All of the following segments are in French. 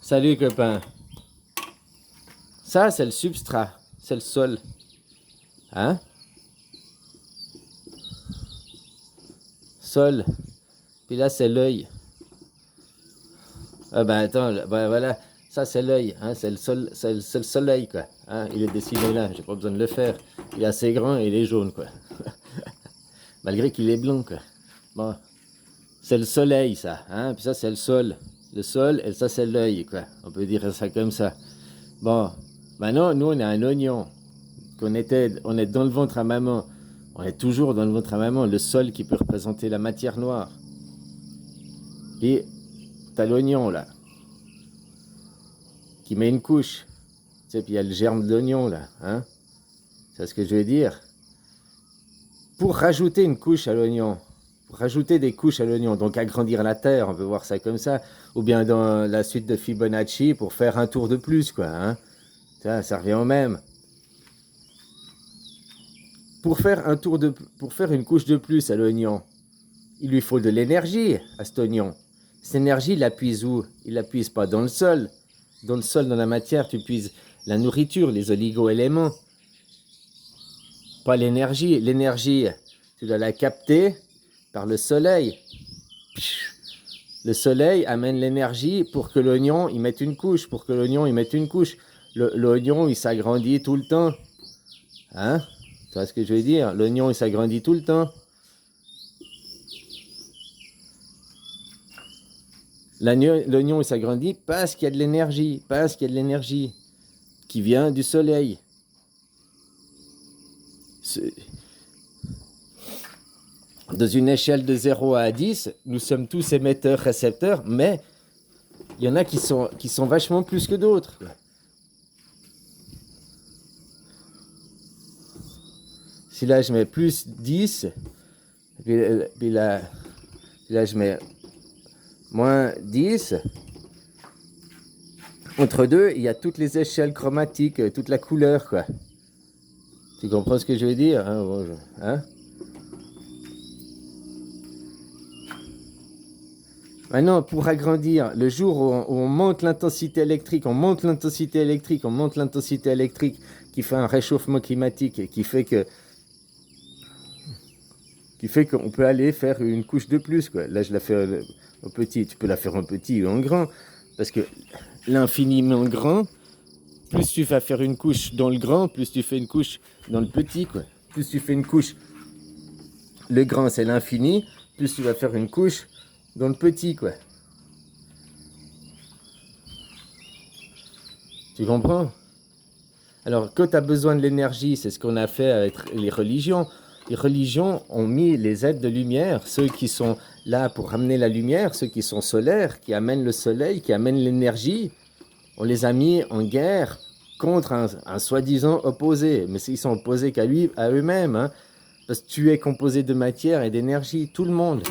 Salut copain. Ça, c'est le substrat. C'est le sol. Hein? Sol. Puis là, c'est l'œil. Ah ben attends, ben, voilà. Ça, c'est l'œil. Hein? C'est le sol, c'est le soleil, quoi. Hein? Il est dessiné là. J'ai pas besoin de le faire. Il est assez grand et il est jaune, quoi. Malgré qu'il est blond, quoi. Bon. C'est le soleil, ça. Hein? Puis ça, c'est le sol. Le sol, et ça, c'est l'œil, quoi. On peut dire ça comme ça. Bon. Maintenant, nous, on a un oignon. On est dans le ventre à maman. On est toujours dans le ventre à maman. Le sol qui peut représenter la matière noire. Et t'as l'oignon, là, qui met une couche. Tu sais, puis il y a le germe de l'oignon, là. Hein? C'est ce que je veux dire. Pour rajouter une couche à l'oignon, pour rajouter des couches à l'oignon, donc agrandir la terre, on peut voir ça comme ça, ou bien dans la suite de Fibonacci, pour faire un tour de plus, quoi. Hein? Ça revient au même. Pour faire une couche de plus à l'oignon, il lui faut de l'énergie à cet oignon. Cette énergie, il la puise où? Il la puise pas dans le sol. Dans le sol, dans la matière, tu puises la nourriture, les oligo-éléments. Pas l'énergie. L'énergie, tu dois la capter par le soleil. Le soleil amène l'énergie pour que l'oignon, il mette une couche. Pour que l'oignon, il mette une couche. L'oignon, il s'agrandit tout le temps. Hein? Tu vois ce que je veux dire? L'oignon, il s'agrandit tout le temps. L'oignon, il s'agrandit parce qu'il y a de l'énergie. Parce qu'il y a de l'énergie qui vient du soleil. Dans une échelle de 0 à 10, nous sommes tous émetteurs, récepteurs, mais il y en a qui sont vachement plus que d'autres. Si là je mets plus 10, puis là je mets moins 10, entre deux, il y a toutes les échelles chromatiques, toute la couleur, quoi. Tu comprends ce que je veux dire, hein? Hein? Maintenant, pour agrandir, le jour où on monte l'intensité électrique, qui fait un réchauffement climatique et qui fait qu'on peut aller faire une couche de plus, quoi. Là, je la fais en petit, tu peux la faire en petit ou en grand, parce que l'infiniment grand, plus tu vas faire une couche dans le grand, plus tu fais une couche dans le petit, quoi. Plus tu fais une couche, le grand c'est l'infini, plus tu vas faire une couche dans le petit, quoi. Tu comprends? Alors, quand tu as besoin de l'énergie, c'est ce qu'on a fait avec les religions. Les religions ont mis les êtres de lumière, ceux qui sont là pour ramener la lumière, ceux qui sont solaires, qui amènent le soleil, qui amènent l'énergie. On les a mis en guerre contre un soi-disant opposé. Mais ils sont opposés qu'à eux-mêmes. Hein, parce que tu es composé de matière et d'énergie, tout le monde.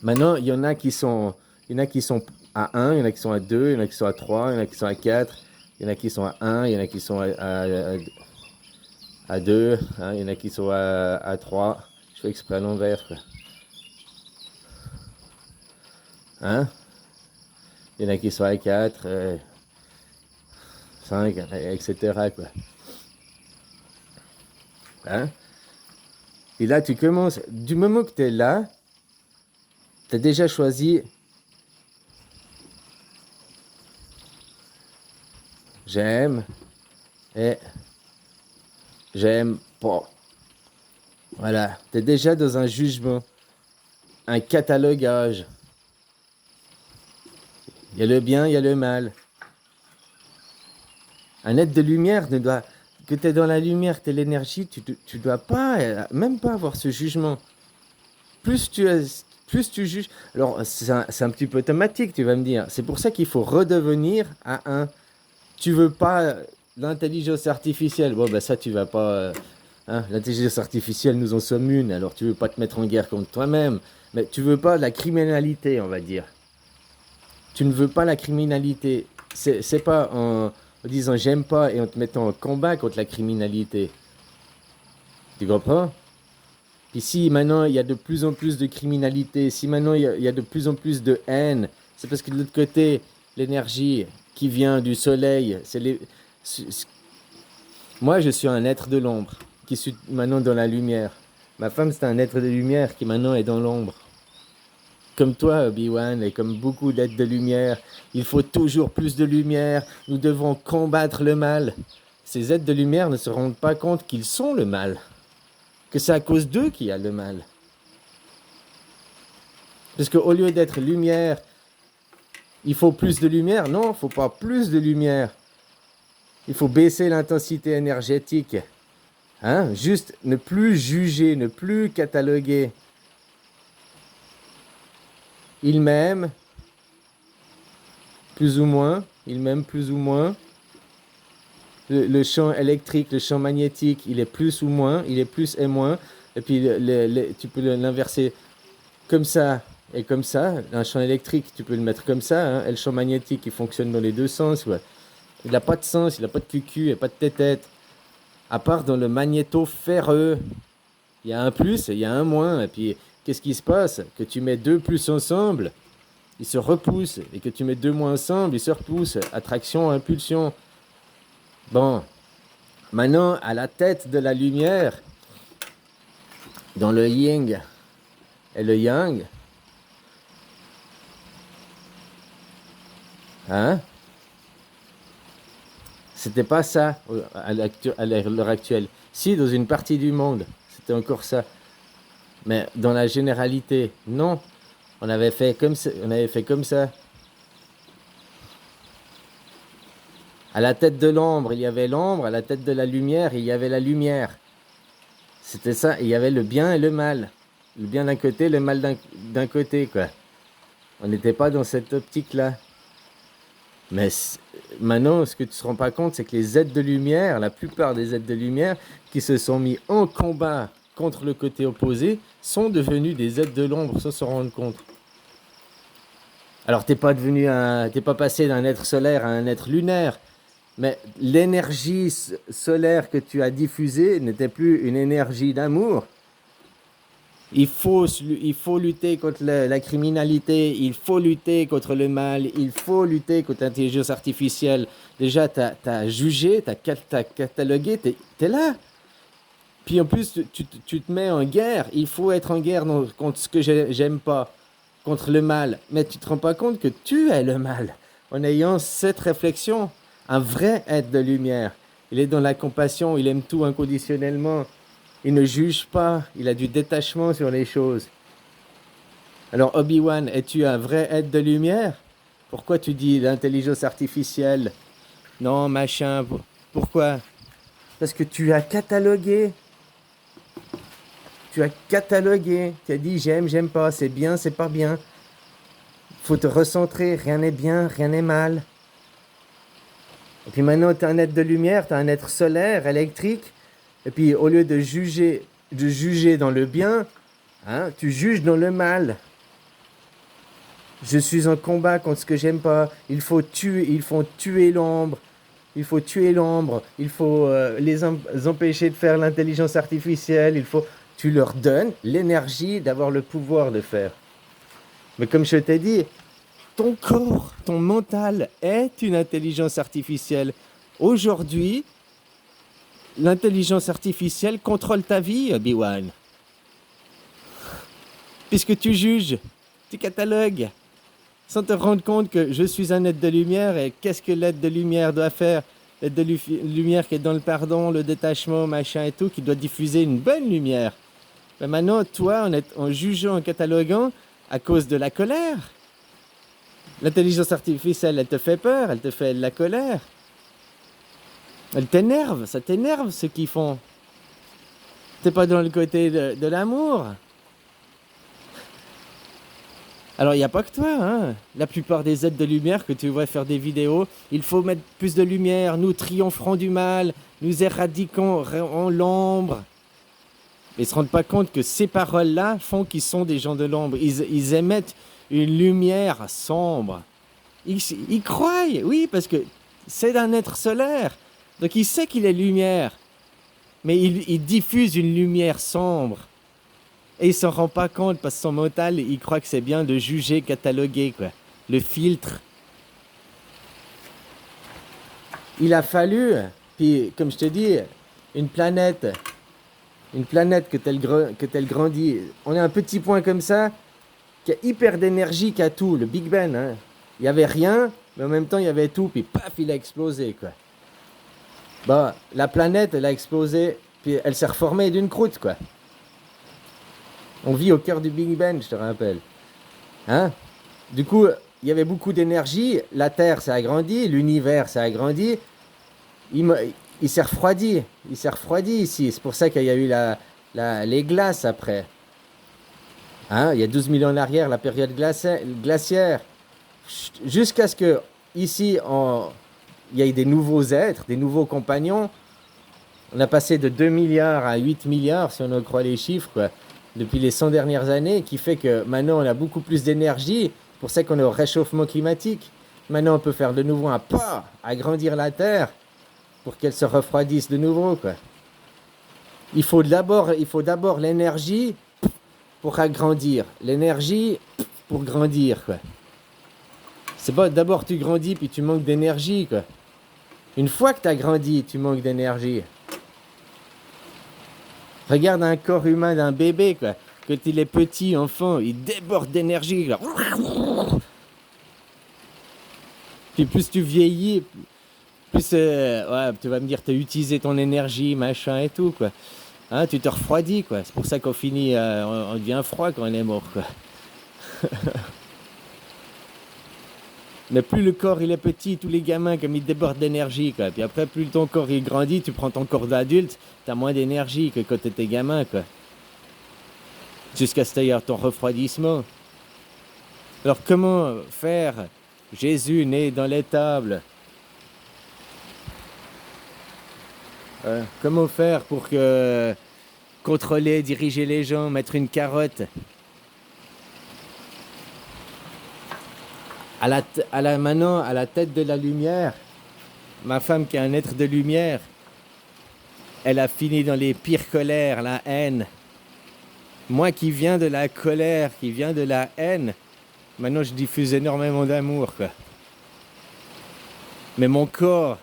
Maintenant, il y en a qui sont à 1, il y en a qui sont à 2, il y en a qui sont à 3, il y en a qui sont à 4, il y en a qui sont à 1, il y en a qui sont à 2, hein, il y en a qui sont à 3. Je fais exprès à l'envers, quoi. Hein? Il y en a qui sont à 4, 5, etc. Quoi. Hein? Et là, tu commences, du moment que tu es là, tu as déjà choisi j'aime et j'aime pas. Voilà, tu es déjà dans un jugement, un catalogage. Il y a le bien, il y a le mal. Un être de lumière ne doit... Que tu es dans la lumière, tu es l'énergie, tu dois pas, même pas avoir ce jugement. Plus tu juges... Alors, c'est un petit peu automatique, tu vas me dire. C'est pour ça qu'il faut redevenir à un... Tu veux pas l'intelligence artificielle. Bon, ben ça, tu vas pas... Hein, l'intelligence artificielle, nous en sommes une. Alors, tu veux pas te mettre en guerre contre toi-même. Mais tu veux pas la criminalité, on va dire. Tu ne veux pas la criminalité. C'est pas en disant j'aime pas et en te mettant en combat contre la criminalité. Tu comprends? Puis si maintenant il y a de plus en plus de criminalité, si maintenant il y a de plus en plus de haine, c'est parce que de l'autre côté, l'énergie qui vient du soleil, moi, je suis un être de l'ombre qui suis maintenant dans la lumière. Ma femme, c'est un être de lumière qui maintenant est dans l'ombre. Comme toi, Obi-Wan, et comme beaucoup d'êtres de lumière, il faut toujours plus de lumière. Nous devons combattre le mal. Ces êtres de lumière ne se rendent pas compte qu'ils sont le mal, que c'est à cause d'eux qu'il y a le mal. Parce qu'au lieu d'être lumière, il faut plus de lumière. Non, il ne faut pas plus de lumière. Il faut baisser l'intensité énergétique. Hein? Juste ne plus juger, ne plus cataloguer. Il m'aime, plus ou moins. Il m'aime plus ou moins. Le champ électrique, le champ magnétique, il est plus ou moins. Il est plus et moins. Et puis tu peux l'inverser comme ça et comme ça. Un champ électrique, tu peux le mettre comme ça. Hein? Et le champ magnétique, il fonctionne dans les deux sens. Ouais. Il n'a pas de sens, il n'a pas de cucu, il n'a pas de tête. À part dans le magnéto ferreux. Il y a un plus et il y a un moins. Et puis, qu'est-ce qui se passe? Que tu mets deux plus ensemble, ils se repoussent. Et que tu mets deux moins ensemble, ils se repoussent. Attraction, impulsion. Bon. Maintenant, à la tête de la lumière, dans le yin et le yang, hein? C'était pas ça à l'heure actuelle. Si, dans une partie du monde, c'était encore ça. Mais dans la généralité, non. On avait fait comme ça. À la tête de l'ombre, il y avait l'ombre. À la tête de la lumière, il y avait la lumière. C'était ça. Il y avait le bien et le mal. Le bien d'un côté, le mal d'un côté, quoi. On n'était pas dans cette optique-là. Mais maintenant, ce que tu ne te rends pas compte, c'est que les êtres de lumière, la plupart des êtres de lumière qui se sont mis en combat contre le côté opposé, sont devenus des êtres de l'ombre sans se rendre compte. Alors, t'es pas passé d'un être solaire à un être lunaire, mais l'énergie solaire que tu as diffusée n'était plus une énergie d'amour. Il faut lutter contre la criminalité, il faut lutter contre le mal, il faut lutter contre l'intelligence artificielle. Déjà, tu as jugé, tu as catalogué, tu es là. Puis en plus, tu te mets en guerre. Il faut être en guerre contre ce que j'aime pas, contre le mal. Mais tu te rends pas compte que tu es le mal. En ayant cette réflexion, un vrai être de lumière. Il est dans la compassion, il aime tout inconditionnellement. Il ne juge pas, il a du détachement sur les choses. Alors Obi-Wan, es-tu un vrai être de lumière? Pourquoi tu dis l'intelligence artificielle? Non, machin, pourquoi? Parce que tu as catalogué. Tu as dit j'aime pas, c'est bien, c'est pas bien. Faut te recentrer, rien n'est bien, rien n'est mal. Et puis maintenant, tu es un être de lumière, tu es un être solaire, électrique. Et puis, au lieu de juger dans le bien, hein, tu juges dans le mal. Je suis en combat contre ce que j'aime pas. Ils font tuer l'ombre. Il faut tuer l'ombre. Il faut les empêcher de faire l'intelligence artificielle. Tu leur donnes l'énergie d'avoir le pouvoir de faire. Mais comme je t'ai dit, ton corps, ton mental est une intelligence artificielle. Aujourd'hui, l'intelligence artificielle contrôle ta vie, Obi-Wan. Puisque tu juges, tu catalogues, sans te rendre compte que je suis un être de lumière et qu'est-ce que l'être de lumière doit faire? L'être de lumière qui est dans le pardon, le détachement, machin et tout, qui doit diffuser une bonne lumière. Mais maintenant, toi, en jugeant, en cataloguant, à cause de la colère, l'intelligence artificielle, elle te fait peur, elle te fait de la colère. Elle t'énerve, ça t'énerve ce qu'ils font. T'es pas dans le côté de l'amour. Alors il n'y a pas que toi, hein. La plupart des êtres de lumière que tu vois faire des vidéos, il faut mettre plus de lumière, nous triompherons du mal, nous éradiquons en l'ombre. Ils ne se rendent pas compte que ces paroles-là font qu'ils sont des gens de l'ombre. Ils émettent une lumière sombre. Ils croient, oui, parce que c'est d'un être solaire. Donc il sait qu'il est lumière, mais il diffuse une lumière sombre. Et il ne s'en rend pas compte parce que son mental, il croit que c'est bien de juger, cataloguer, quoi. Le filtre. Il a fallu, puis comme je te dis, une planète, une planète que t'elle grandit. On a un petit point comme ça, qui a hyper d'énergie, qui a tout, le Big Bang. Hein. Il n'y avait rien, mais en même temps il y avait tout, puis paf, il a explosé, quoi. Bah, la planète, elle a explosé, puis elle s'est reformée d'une croûte, quoi. On vit au cœur du Big Bang, je te rappelle. Hein? Du coup, il y avait beaucoup d'énergie, la Terre s'est agrandie, l'univers s'est agrandi, il, il s'est refroidi, il s'est refroidi ici. C'est pour ça qu'il y a eu les glaces après. Hein? Il y a 12 000 ans en arrière, la période glaciaire. Jusqu'à ce que, ici, il y ait des nouveaux êtres, des nouveaux compagnons. On a passé de 2 milliards à 8 milliards, si on en croit les chiffres, quoi, depuis les 100 dernières années, qui fait que maintenant on a beaucoup plus d'énergie. C'est pour ça qu'on est au réchauffement climatique. Maintenant on peut faire de nouveau un pas, agrandir la Terre pour qu'elle se refroidisse de nouveau, quoi. Il faut d'abord l'énergie pour agrandir. L'énergie pour grandir, quoi. C'est pas d'abord tu grandis puis tu manques d'énergie, quoi. Une fois que tu as grandi, tu manques d'énergie. Regarde un corps humain d'un bébé, quoi. Quand il est petit, enfant, il déborde d'énergie, là. Puis plus tu vieillis, plus ouais, tu vas me dire, tu as utilisé ton énergie, machin et tout, quoi. Hein, tu te refroidis, quoi. C'est pour ça qu'on finit, on devient froid quand on est mort, quoi. Mais plus le corps il est petit, tous les gamins comme ils débordent d'énergie, quoi. Puis après, plus ton corps il grandit, tu prends ton corps d'adulte, t'as moins d'énergie que quand t'étais gamin, quoi. Jusqu'à ce d'ailleurs ton refroidissement. Alors comment faire Jésus né dans l'étable? Comment faire pour que contrôler, diriger les gens, mettre une carotte maintenant, à la tête de la lumière, ma femme qui est un être de lumière, elle a fini dans les pires colères, la haine. Moi qui viens de la colère, qui viens de la haine, maintenant je diffuse énormément d'amour, quoi. Mais mon corps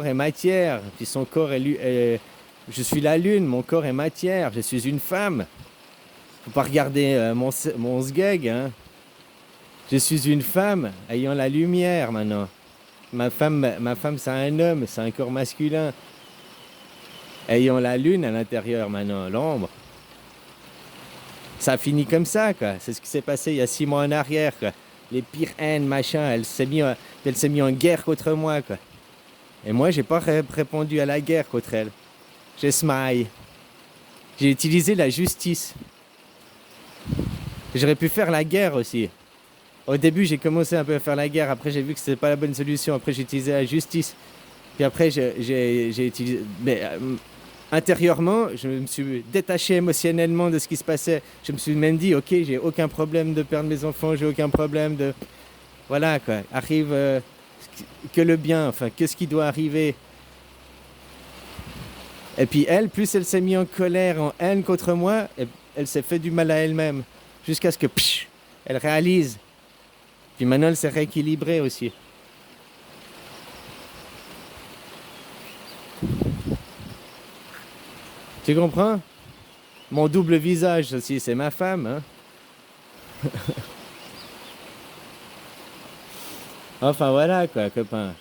est matière, puis son corps je suis la lune, mon corps est matière, je suis une femme. Faut pas regarder mon sgeg, hein. Je suis une femme ayant la lumière maintenant. Ma femme c'est un homme, c'est un corps masculin. Ayant la lune à l'intérieur maintenant, l'ombre. Ça a fini comme ça, quoi. C'est ce qui s'est passé il y a 6 mois en arrière, quoi. Les pires haines, machin, elle s'est mise en guerre contre moi, quoi. Et moi, j'ai pas répondu à la guerre contre elle. J'ai smile. J'ai utilisé la justice. J'aurais pu faire la guerre aussi. Au début, j'ai commencé un peu à faire la guerre. Après, j'ai vu que c'était pas la bonne solution. Après, j'ai utilisé la justice. Puis après, j'ai utilisé... Mais intérieurement, je me suis détaché émotionnellement de ce qui se passait. Je me suis même dit, ok, j'ai aucun problème de perdre mes enfants. J'ai aucun problème de... Voilà, quoi. Arrive que le bien. Enfin, que ce qui doit arriver. Et puis elle, plus elle s'est mise en colère, en haine contre moi, elle s'est fait du mal à elle-même. Jusqu'à ce que... elle réalise. Puis maintenant, elle s'est rééquilibrée aussi. Tu comprends? Mon double visage aussi, c'est ma femme. Hein? Enfin voilà quoi, copain.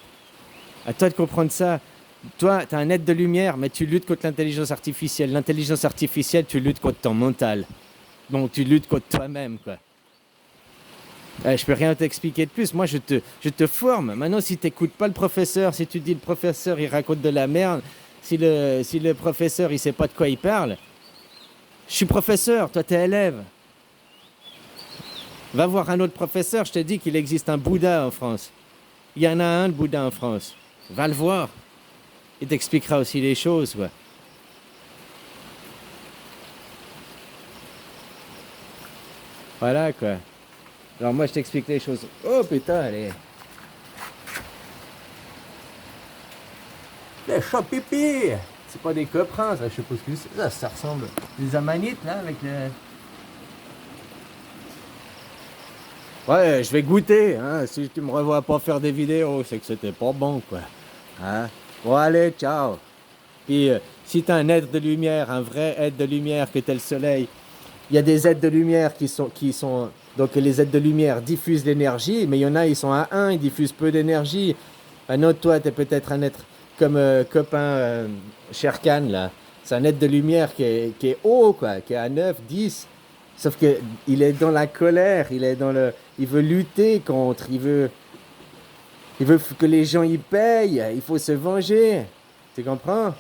À toi de comprendre ça. Toi, tu es un être de lumière, mais tu luttes contre l'intelligence artificielle. L'intelligence artificielle, tu luttes contre ton mental. Donc tu luttes contre toi-même, quoi. Je peux rien t'expliquer de plus. Moi, je te forme. Maintenant, si tu n'écoutes pas le professeur, si tu dis le professeur, il raconte de la merde, si le professeur, il sait pas de quoi il parle, je suis professeur, toi, tu es élève. Va voir un autre professeur, je te dis qu'il existe un Bouddha en France. Il y en a un, le Bouddha en France. Va le voir. Il t'expliquera aussi les choses, quoi. Voilà, quoi. Alors moi, je t'explique les choses. Oh, putain, allez. Les chats pipi. C'est pas des coprins, ça, je sais pas ce que c'est. Ça ressemble. Des amanites, là, avec le... Ouais, je vais goûter, hein. Si tu me revois pas faire des vidéos, c'est que c'était pas bon, quoi. Hein? Bon, allez, ciao. Puis, si tu as un être de lumière, un vrai être de lumière que tel soleil, il y a des êtres de lumière qui sont. Donc, les êtres de lumière diffusent l'énergie, mais il y en a, ils sont à un, ils diffusent peu d'énergie. Un autre, toi, tu es peut-être un être comme copain Sherkan, là. C'est un être de lumière qui est haut, quoi, qui est à 9, 10. Sauf que il est dans la colère, il est dans le. Il veut lutter contre, il veut que les gens y payent, il faut se venger. Tu comprends?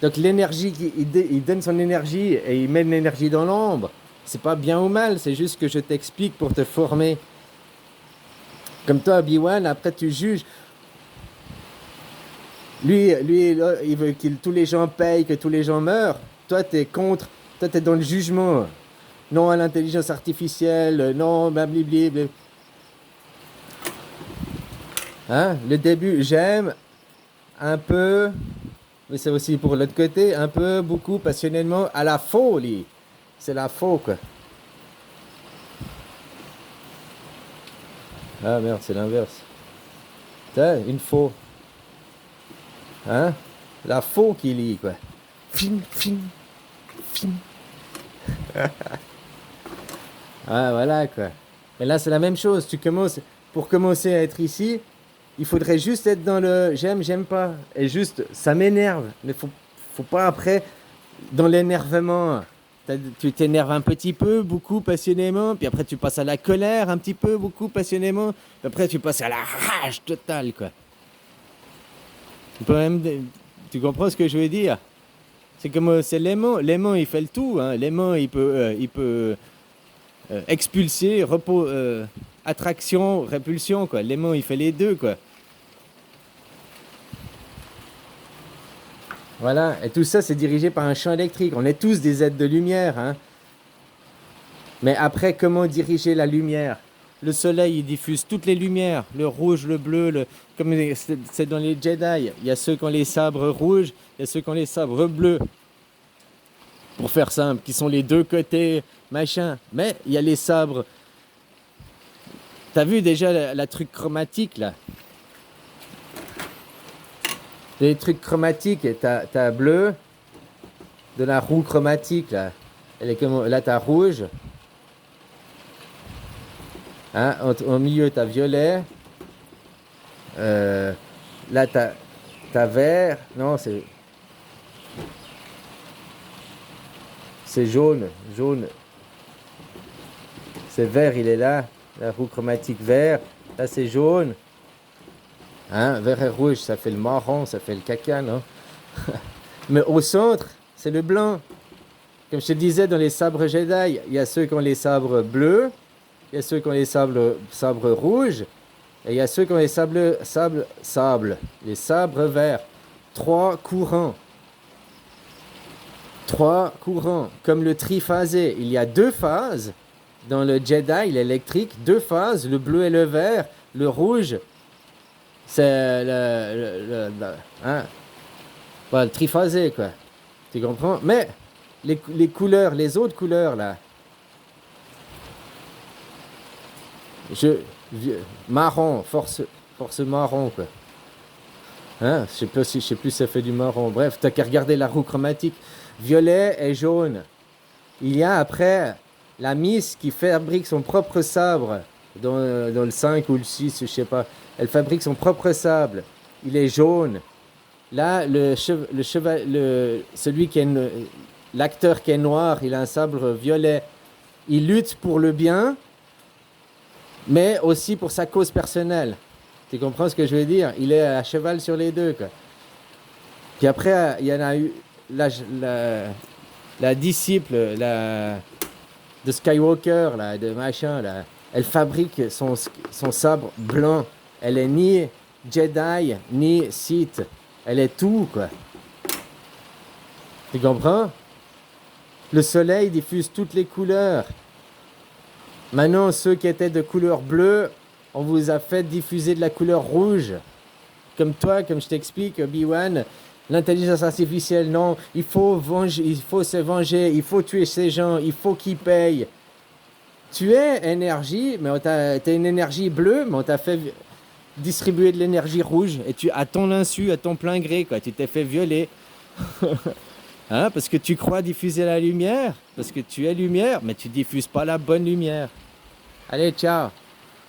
Donc l'énergie, il donne son énergie et il met de l'énergie dans l'ombre. C'est pas bien ou mal, c'est juste que je t'explique pour te former. Comme toi, Obi-Wan, après tu juges. Lui, là, il veut que tous les gens payent, que tous les gens meurent. Toi, t'es contre, toi, t'es dans le jugement. Non à l'intelligence artificielle, non, blablabla. Hein? Le début, j'aime un peu, mais c'est aussi pour l'autre côté, un peu, beaucoup, passionnément, à la folie. C'est la faux, quoi. Ah merde, c'est l'inverse. T'as une faux. Hein? La faux qui lit, quoi. Fin, fin, fin. Ah, voilà, quoi. Mais là, c'est la même chose. Pour commencer à être ici, il faudrait juste être dans le j'aime, j'aime pas. Et juste, ça m'énerve. Mais faut pas après, dans l'énervement. Tu t'énerves un petit peu, beaucoup, passionnément. Puis après, tu passes à la colère, un petit peu, beaucoup, passionnément. Puis après, tu passes à la rage totale, quoi. Tu peux même. Tu comprends ce que je veux dire? C'est comme c'est l'aimant. L'aimant, il fait le tout. Hein. L'aimant, il peut expulser, attraction, répulsion, quoi. L'aimant, il fait les deux, quoi. Voilà. Et tout ça, c'est dirigé par un champ électrique. On est tous des êtres de lumière, hein. Mais après, comment diriger la lumière? Le soleil, il diffuse toutes les lumières, le rouge, le bleu, comme c'est dans les Jedi. Il y a ceux qui ont les sabres rouges, il y a ceux qui ont les sabres bleus. Pour faire simple, qui sont les deux côtés, machin. Mais il y a les sabres. T'as vu déjà la truc chromatique, là? Les trucs chromatiques, t'as bleu, de la roue chromatique, là. Là, t'as rouge. Hein? Au milieu, t'as violet. Là, t'as vert. Non, c'est jaune. Jaune. C'est vert, il est là. La roue chromatique vert. Là, c'est jaune. Hein? Vert et rouge, ça fait le marron, ça fait le caca, non? Mais au centre, c'est le blanc. Comme je te disais, dans les sabres Jedi, il y a ceux qui ont les sabres bleus, il y a ceux qui ont les sabres rouges, et il y a ceux qui ont les les sabres verts. Trois courants. Trois courants. Comme le triphasé. Il y a deux phases. Dans le Jedi, l'électrique, deux phases, le bleu et le vert. Le rouge, c'est hein? Voilà, le triphasé, quoi. Tu comprends? Mais les couleurs, les autres couleurs, là, je, marron, force marron, quoi. Hein? Je sais plus si ça fait du marron. Bref, t'as qu'à regarder la roue chromatique. Violet et jaune. Il y a après la Miss qui fabrique son propre sabre dans le 5 ou le 6, je sais pas. Elle fabrique son propre sabre. Il est jaune. Là, celui qui est l'acteur qui est noir, il a un sabre violet. Il lutte pour le bien, mais aussi pour sa cause personnelle. Tu comprends ce que je veux dire? Il est à cheval sur les deux, quoi. Puis après, il y en a eu la disciple de Skywalker, là, de machin, là. Elle fabrique son sabre blanc. Elle est ni Jedi, ni Sith. Elle est tout, quoi. Tu comprends? Le soleil diffuse toutes les couleurs. Maintenant, ceux qui étaient de couleur bleue, on vous a fait diffuser de la couleur rouge. Comme toi, comme je t'explique, Obi-Wan, l'intelligence artificielle, non, il faut se venger, il faut tuer ces gens, il faut qu'ils payent. Tu es énergie, mais t'es une énergie bleue, mais on t'a fait distribuer de l'énergie rouge et tu, à ton insu, à ton plein gré, quoi. Tu t'es fait violer. Hein, parce que tu crois diffuser la lumière, parce que tu es lumière, mais tu diffuses pas la bonne lumière. Allez, ciao.